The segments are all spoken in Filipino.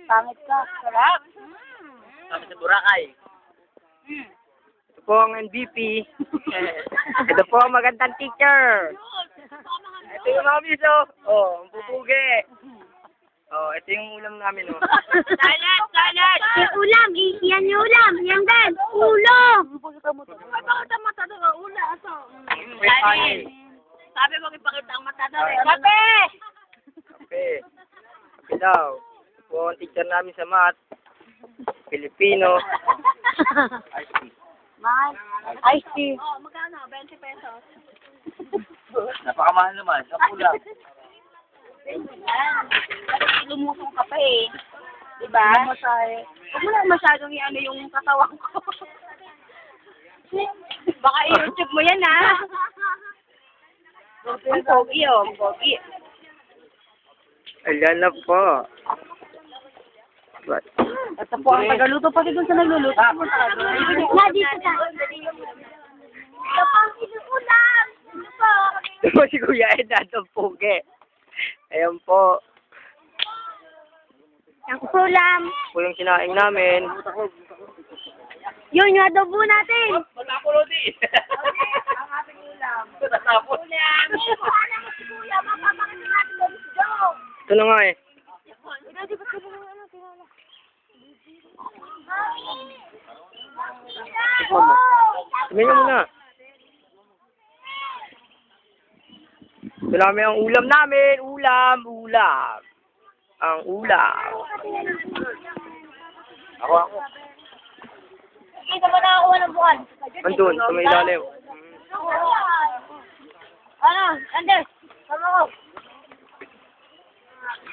Pangit ka. Sarap. Kami sa Boracay. Ito po ang MVP. Ito po ang magandang teacher. Ito yung mga miso. Oh, ang pupugi. Oh, ito yung ulam namin, oh. Salad! Salad! Yung ulam! Yan yung ulam! Yan din! Ulo! Ipakita mata doon ang ulo. Kanin! Sabi mo ipakita ang mata doon. Kape! Kape. Kape daw. Ito po ang teacher namin sa math. Filipino. Mahal. Ice tea. Oh, magkano? 20 pesos. Napakamahal naman. Sa ulam. Lumusong ka pa eh. Diba? Huwag mo lang masyadong i-ano yung katawan ko. Baka i-YouTube mo yan ha. Ang pogi oh. Ang pogi. Ayan na po. But, Ito po ang tagaluto pati dun sa nagluluto. Na dito ka. Ito pang inuulam. Ito po. ito po si Kuya Ed at ang pugi. Ayan po. Ang ulam. Po yung sinaing namin. Yun yung adobo natin. Matapulod eh. Ang ating ulam. Matapulod. Ulam. Paano mo si Kuya? Mapapakita natin yung video. Ito na nga eh. Sabihin niyo muna. Ito namin ang ulam namin. Ulam. Ang ulam. Ako. Kita mo nakakuha ng buwan. Andun, sa may ilalim. Ano? Anders? Sama ko.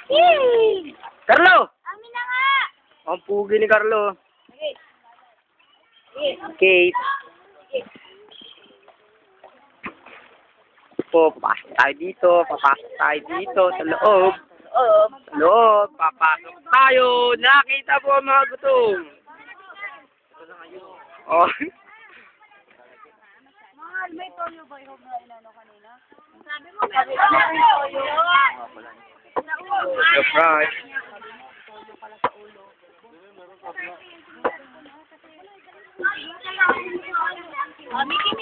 Yee! Carlo! Amin na nga! Ang pugi ni Carlo. Okay. Kate. Po, papasok tayo dito. Papasok tayo dito sa loob. Sa loob. Papasok tayo. Nakita po ang mga gutom. Oh. Mahal, may toyo ba yung inano kanina? Sabi mo, may toyo. Surprise. Oh, Mickey,